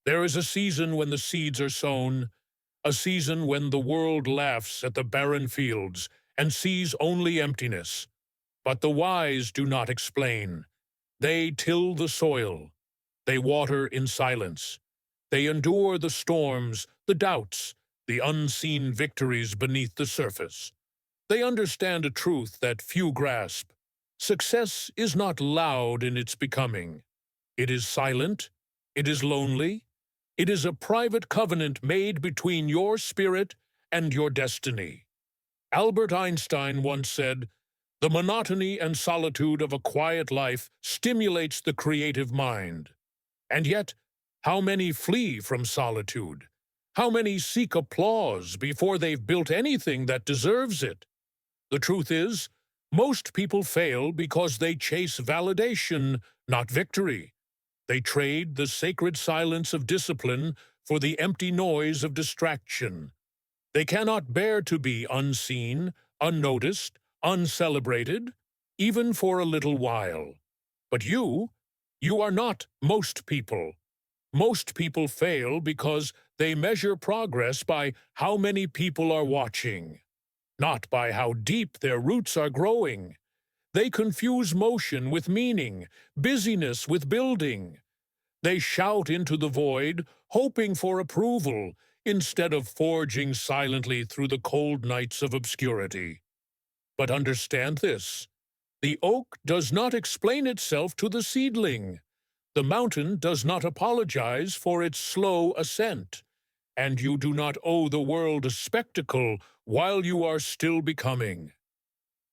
There is a season when the seeds are sown, a season when the world laughs at the barren fields and sees only emptiness. But the wise do not explain. They till the soil. They water in silence. They endure the storms, the doubts, the unseen victories beneath the surface. They understand a truth that few grasp. Success is not loud in its becoming. It is silent. It is lonely. It is a private covenant made between your spirit and your destiny. Albert Einstein once said, "The monotony and solitude of a quiet life stimulates the creative mind." And yet, how many flee from solitude? How many seek applause before they've built anything that deserves it? The truth is, most people fail because they chase validation, not victory. They trade the sacred silence of discipline for the empty noise of distraction. They cannot bear to be unseen, unnoticed, uncelebrated, even for a little while. But you are not most people. Most people fail because they measure progress by how many people are watching, not by how deep their roots are growing. They confuse motion with meaning, busyness with building. They shout into the void, hoping for approval, instead of forging silently through the cold nights of obscurity. But understand this: the oak does not explain itself to the seedling. The mountain does not apologize for its slow ascent. And you do not owe the world a spectacle while you are still becoming.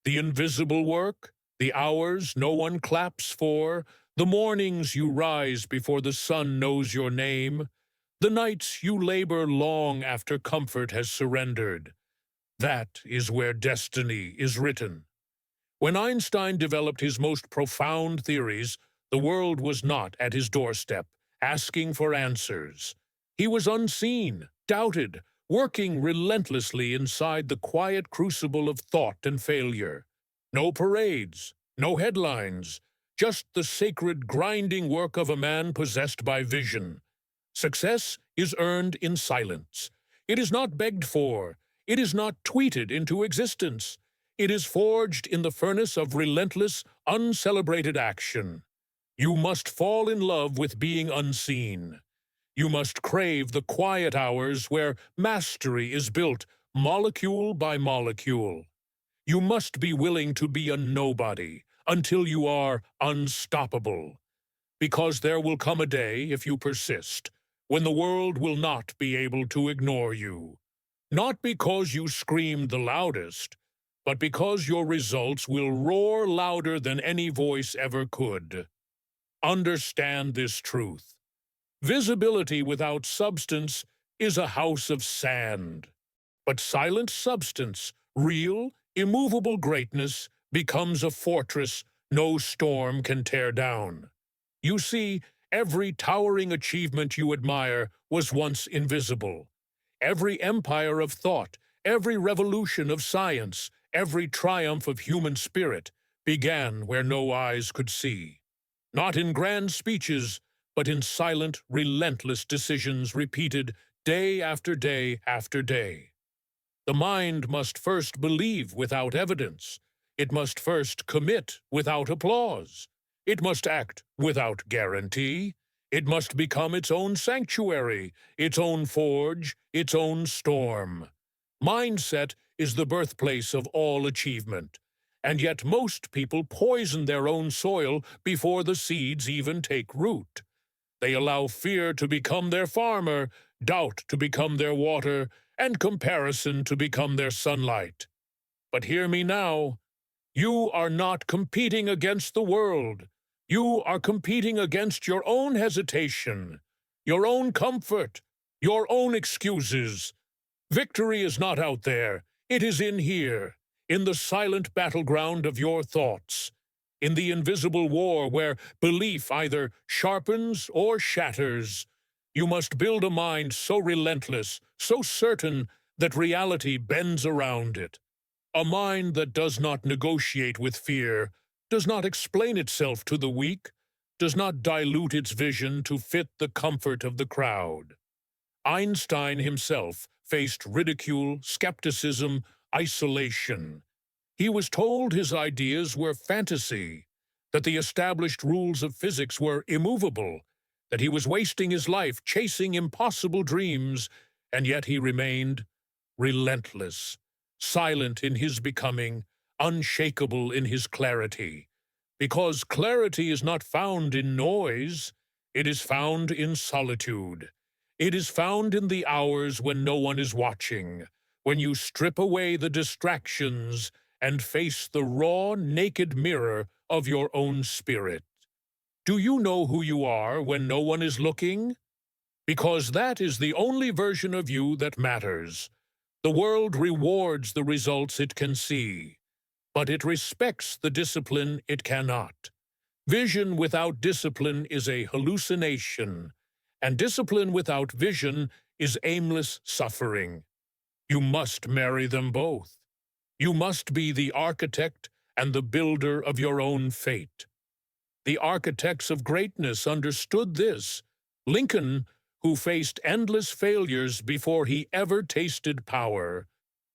The invisible work, the hours no one claps for, the mornings you rise before the sun knows your name, the nights you labor long after comfort has surrendered. That is where destiny is written. When Einstein developed his most profound theories, the world was not at his doorstep, asking for answers. He was unseen, doubted, working relentlessly inside the quiet crucible of thought and failure. No parades, no headlines, just the sacred grinding work of a man possessed by vision. Success is earned in silence. It is not begged for. It is not tweeted into existence. It is forged in the furnace of relentless, uncelebrated action. You must fall in love with being unseen. You must crave the quiet hours where mastery is built molecule by molecule. You must be willing to be a nobody until you are unstoppable. Because there will come a day, if you persist, when the world will not be able to ignore you. Not because you screamed the loudest, but because your results will roar louder than any voice ever could. Understand this truth. Visibility without substance is a house of sand. But silent substance, real, immovable greatness, becomes a fortress no storm can tear down. You see, every towering achievement you admire was once invisible. Every empire of thought, every revolution of science, every triumph of human spirit began where no eyes could see. Not in grand speeches, but in silent, relentless decisions repeated day after day after day. The mind must first believe without evidence. It must first commit without applause. It must act without guarantee. It must become its own sanctuary, its own forge, its own storm. Mindset is the birthplace of all achievement. And yet most people poison their own soil before the seeds even take root. They allow fear to become their farmer, doubt to become their water, and comparison to become their sunlight. But hear me now. You are not competing against the world. You are competing against your own hesitation, your own comfort, your own excuses. Victory is not out there. It is in here, in the silent battleground of your thoughts, in the invisible war where belief either sharpens or shatters. You must build a mind so relentless, so certain that reality bends around it. A mind that does not negotiate with fear, does not explain itself to the weak, does not dilute its vision to fit the comfort of the crowd. Einstein himself faced ridicule, skepticism, isolation. He was told his ideas were fantasy, that the established rules of physics were immovable, that he was wasting his life chasing impossible dreams, and yet he remained relentless, silent in his becoming, unshakable in his clarity. Because clarity is not found in noise, it is found in solitude. It is found in the hours when no one is watching, when you strip away the distractions and face the raw, naked mirror of your own spirit. Do you know who you are when no one is looking? Because that is the only version of you that matters. The world rewards the results it can see, but it respects the discipline it cannot. Vision without discipline is a hallucination, and discipline without vision is aimless suffering. You must marry them both. You must be the architect and the builder of your own fate. The architects of greatness understood this. Lincoln, who faced endless failures before he ever tasted power.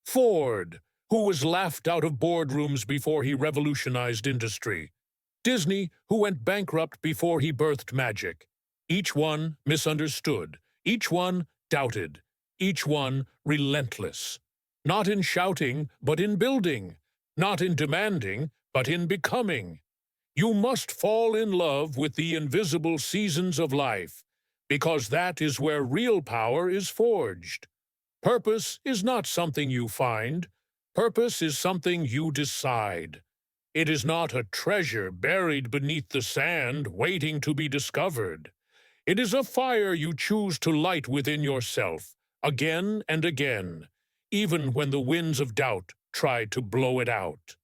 Ford, who was laughed out of boardrooms before he revolutionized industry. Disney, who went bankrupt before he birthed magic. Each one misunderstood. Each one doubted. Each one relentless. Not in shouting, but in building. Not in demanding, but in becoming. You must fall in love with the invisible seasons of life, because that is where real power is forged. Purpose is not something you find. Purpose is something you decide. It is not a treasure buried beneath the sand waiting to be discovered. It is a fire you choose to light within yourself, again and again, even when the winds of doubt try to blow it out.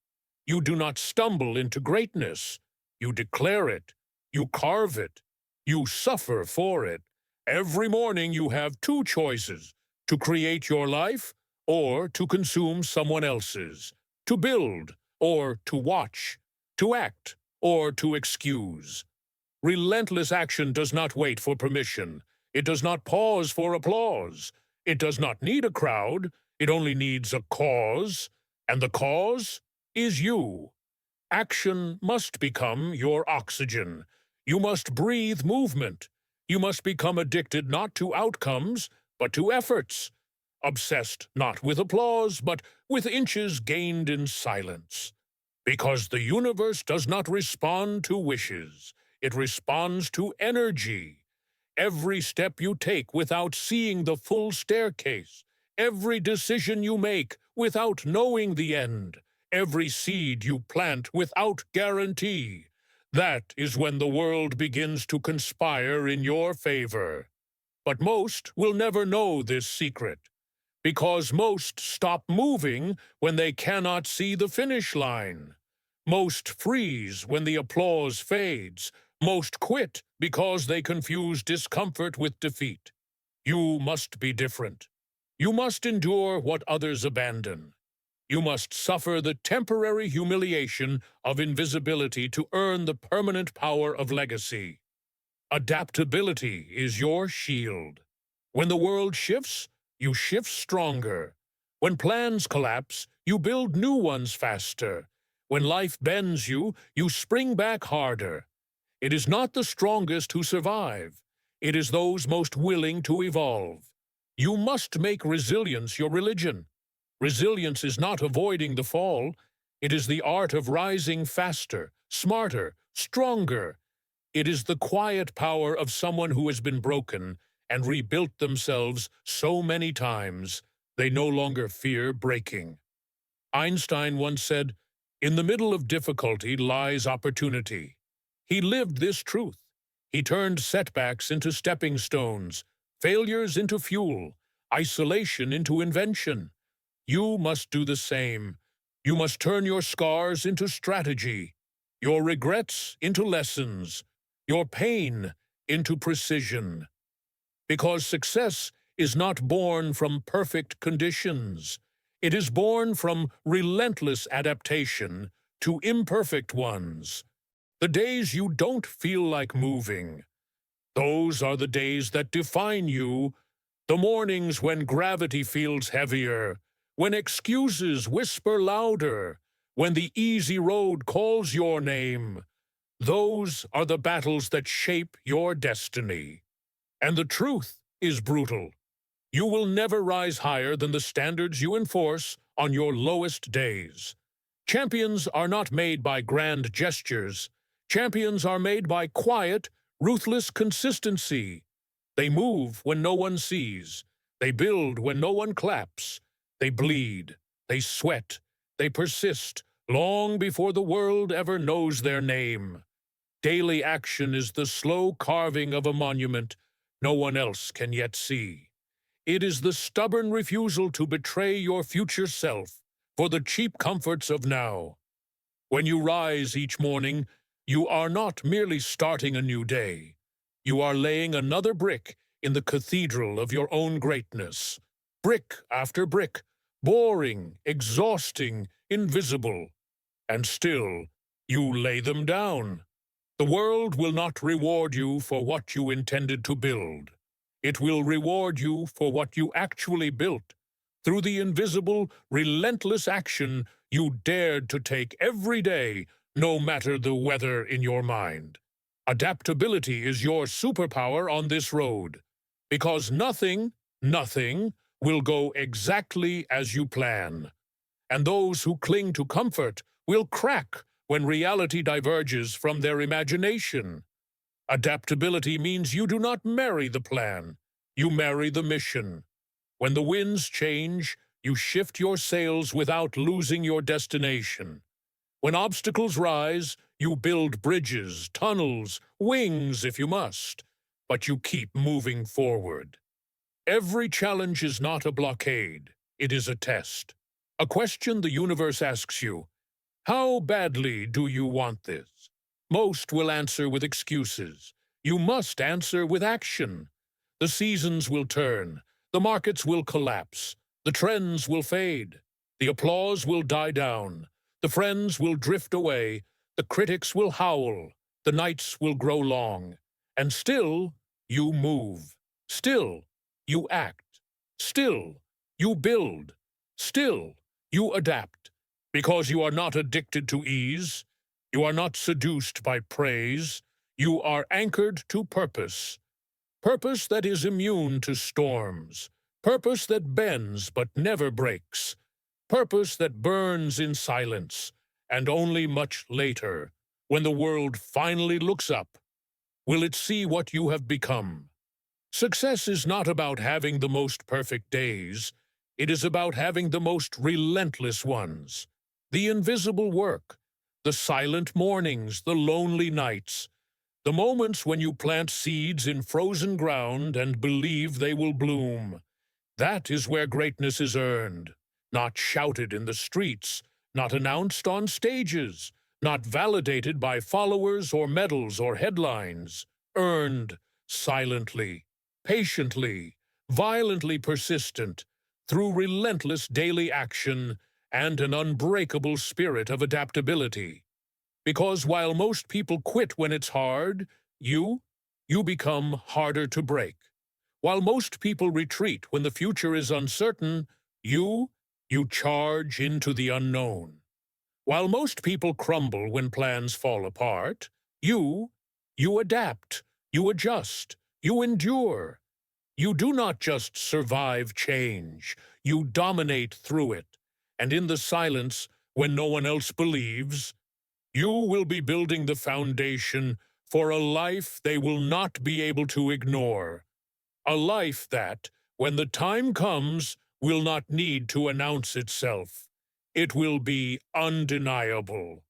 You do not stumble into greatness. You declare it. You carve it. You suffer for it. Every morning you have two choices: to create your life or to consume someone else's, to build or to watch, to act or to excuse. Relentless action does not wait for permission. It does not pause for applause. It does not need a crowd. It only needs a cause, and the cause is you. Action must become your oxygen. You must breathe movement. You must become addicted not to outcomes, but to efforts. Obsessed not with applause, but with inches gained in silence. Because the universe does not respond to wishes. It responds to energy. Every step you take without seeing the full staircase, every decision you make without knowing the end, every seed you plant without guarantee, that is when the world begins to conspire in your favor. But most will never know this secret, because most stop moving when they cannot see the finish line. Most freeze when the applause fades. Most quit because they confuse discomfort with defeat. You must be different. You must endure what others abandon. You must suffer the temporary humiliation of invisibility to earn the permanent power of legacy. Adaptability is your shield. When the world shifts, you shift stronger. When plans collapse, you build new ones faster. When life bends you, you spring back harder. It is not the strongest who survive. It is those most willing to evolve. You must make resilience your religion. Resilience is not avoiding the fall. It is the art of rising faster, smarter, stronger. It is the quiet power of someone who has been broken and rebuilt themselves so many times they no longer fear breaking. Einstein once said, "In the middle of difficulty lies opportunity." He lived this truth. He turned setbacks into stepping stones, failures into fuel, isolation into invention. You must do the same. You must turn your scars into strategy, your regrets into lessons, your pain into precision. Because success is not born from perfect conditions. It is born from relentless adaptation to imperfect ones. the days you don't feel like moving. Those are the days that define you, the mornings when gravity feels heavier, when excuses whisper louder, when the easy road calls your name. Those are the battles that shape your destiny. And the truth is brutal. You will never rise higher than the standards you enforce on your lowest days. Champions are not made by grand gestures. Champions are made by quiet, ruthless consistency. They move when no one sees. They build when no one claps. They bleed. They sweat. They persist long before the world ever knows their name. Daily action is the slow carving of a monument no one else can yet see. It is the stubborn refusal to betray your future self for the cheap comforts of now. When you rise each morning, you are not merely starting a new day. You are laying another brick in the cathedral of your own greatness. Brick after brick, boring, exhausting, invisible. And still, you lay them down. The world will not reward you for what you intended to build. It will reward you for what you actually built, through the invisible, relentless action you dared to take every day, no matter the weather in your mind. Adaptability is your superpower on this road, because nothing will go exactly as you plan. And those who cling to comfort will crack when reality diverges from their imagination. Adaptability means you do not marry the plan, you marry the mission. When the winds change, you shift your sails without losing your destination. When obstacles rise, you build bridges, tunnels, wings if you must, but you keep moving forward. Every challenge is not a blockade, it is a test. A question the universe asks you: how badly do you want this? Most will answer with excuses. You must answer with action. The seasons will turn. The markets will collapse. The trends will fade. The applause will die down. The friends will drift away. The critics will howl. The nights will grow long. And still, you move. Still, you act. Still, you build. Still, you adapt. Because you are not addicted to ease. You are not seduced by praise. You are anchored to purpose. Purpose that is immune to storms. Purpose that bends but never breaks. Purpose that burns in silence, and only much later, when the world finally looks up, will it see what you have become. Success is not about having the most perfect days. It is about having the most relentless ones. The invisible work, the silent mornings, the lonely nights, the moments when you plant seeds in frozen ground and believe they will bloom. That is where greatness is earned, not shouted in the streets, not announced on stages, not validated by followers or medals or headlines. Earned silently, patiently, violently persistent, through relentless daily action and an unbreakable spirit of adaptability. Because while most people quit when it's hard, you become harder to break. While most people retreat when the future is uncertain, you charge into the unknown. While most people crumble when plans fall apart, you adapt, you adjust, you endure. You do not just survive change, you dominate through it. And in the silence, when no one else believes, you will be building the foundation for a life they will not be able to ignore. A life that, when the time comes, will not need to announce itself. It will be undeniable.